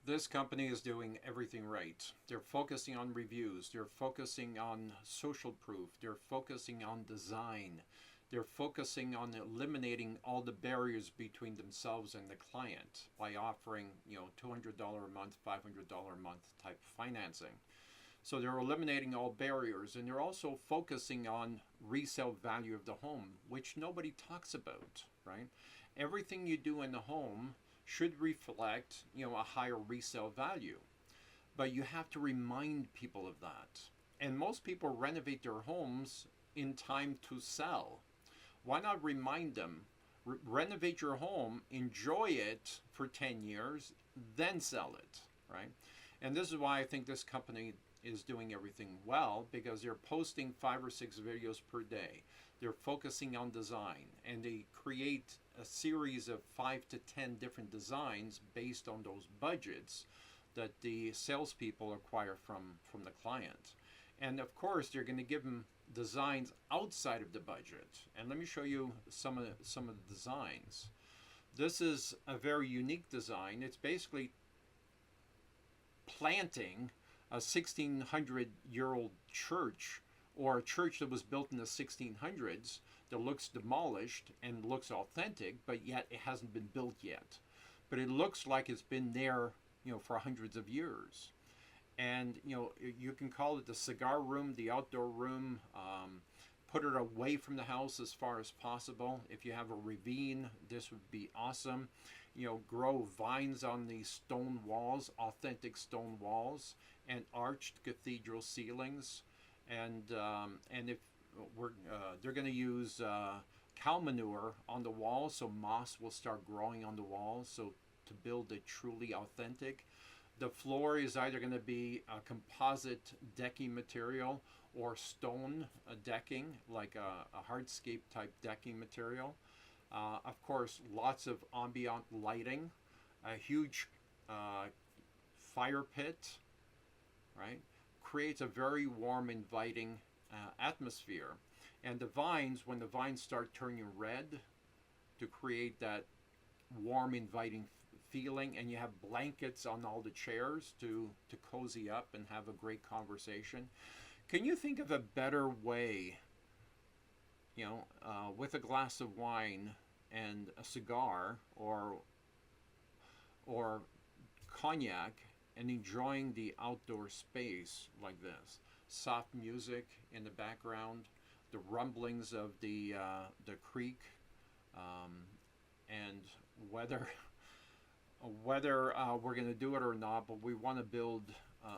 This company is doing everything right. They're focusing on reviews, they're focusing on social proof, they're focusing on design, they're focusing on eliminating all the barriers between themselves and the client by offering, $200 a month, $500 a month type financing. So they're eliminating all barriers, and they're also focusing on resale value of the home, which nobody talks about, right? Everything you do in the home should reflect, a higher resale value, but you have to remind people of that. And most people renovate their homes in time to sell. Why not remind them? Renovate your home, enjoy it for 10 years, then sell it, right? And this is why I think this company is doing everything well, because they're posting 5 or 6 videos per day. They're focusing on design, and they create a series of 5 to 10 different designs based on those budgets that the salespeople acquire from the client. And of course, they're going to give them designs outside of the budget. And let me show you some of the designs. This is a very unique design. It's basically planting a 1600-year-old church, or a church that was built in the 1600s that looks demolished and looks authentic, but yet it hasn't been built yet. But it looks like it's been there, for hundreds of years. And you can call it the cigar room, the outdoor room. Put it away from the house as far as possible. If you have a ravine, this would be awesome. Grow vines on these stone walls, authentic stone walls, and arched cathedral ceilings. And if they're going to use cow manure on the walls, so moss will start growing on the walls. So to build it truly authentic, the floor is either going to be a composite decking material or stone decking, like a hardscape type decking material. Of course, lots of ambient lighting, a huge fire pit, right? Creates a very warm, inviting atmosphere. And the vines, when the vines start turning red, to create that warm, inviting feeling, and you have blankets on all the chairs to cozy up and have a great conversation. Can you think of a better way, with a glass of wine and a cigar, or cognac, and enjoying the outdoor space like this? Soft music in the background, the rumblings of the creek, um, and whether we're going to do it or not, but we want to build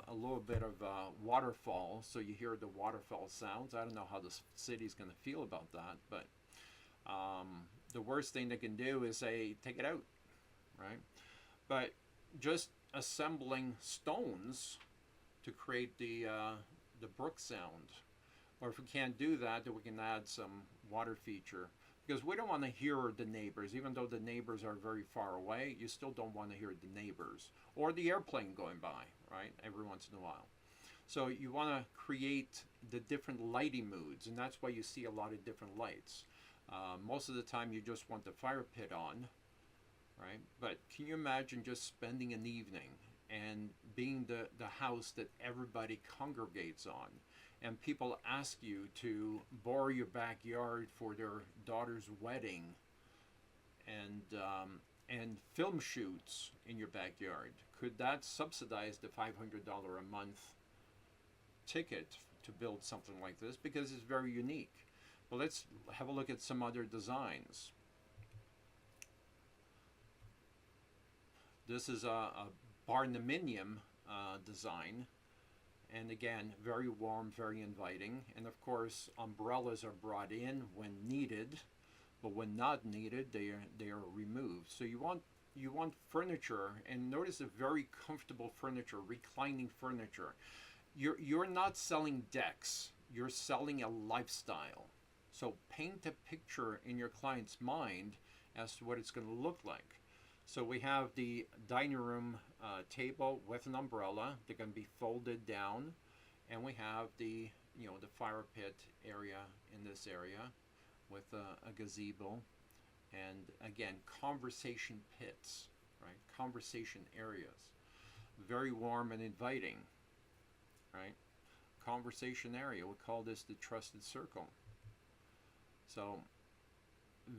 a little bit of a waterfall, so you hear the waterfall sounds. I don't know how the city's going to feel about that, but the worst thing they can do is say, take it out, right? But just assembling stones to create the brook sound. Or if we can't do that, then we can add some water feature. Because we don't want to hear the neighbors. Even though the neighbors are very far away, you still don't want to hear the neighbors. Or the airplane going by, right? Every once in a while. So you want to create the different lighting moods, and that's why you see a lot of different lights. Most of the time you just want the fire pit on, right? But can you imagine just spending an evening and being the house that everybody congregates on? And people ask you to borrow your backyard for their daughter's wedding, and film shoots in your backyard. Could that subsidize the $500 a month ticket to build something like this? Because it's very unique. But let's have a look at some other designs. This is a barnuminium design. And again, very warm, very inviting. And of course, umbrellas are brought in when needed, but when not needed, they are removed. So you want furniture, and notice a very comfortable furniture, reclining furniture. You're not selling decks. You're selling a lifestyle. So paint a picture in your client's mind as to what it's going to look like. So we have the dining room table with an umbrella. They're going to be folded down, and we have the fire pit area in this area with a gazebo, and again, conversation pits, right? Conversation areas. very warm and inviting, right? Conversation area. We call this the trusted circle. So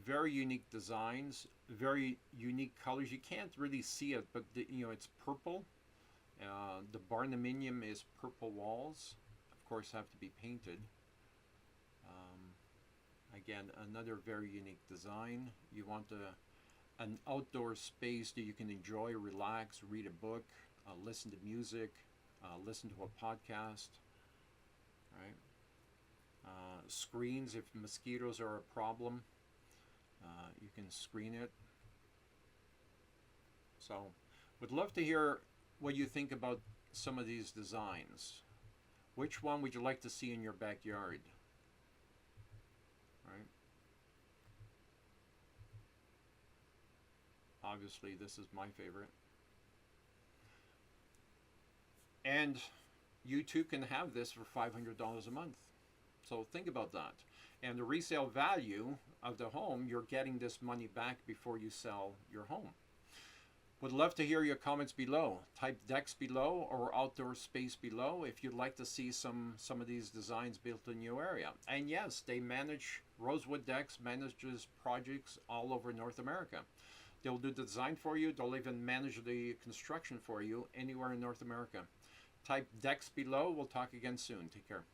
very unique designs, very unique colors. You can't really see it, but it's purple. The barnuminium is purple walls. Of course, have to be painted. Again, another very unique design. You want an outdoor space that you can enjoy, relax, read a book, listen to music, listen to a podcast, right? Screens, if mosquitoes are a problem, you can screen it. So, would love to hear what you think about some of these designs. Which one would you like to see in your backyard? Right? Obviously, this is my favorite. And you too can have this for $500 a month. So think about that. And the resale value of the home, you're getting this money back before you sell your home. Would love to hear your comments below. Type decks below or outdoor space below if you'd like to see some of these designs built in your area. And yes, they manage, Rosewood Decks manages projects all over North America. They'll do the design for you. They'll even manage the construction for you anywhere in North America. Type decks below. We'll talk again soon. Take care.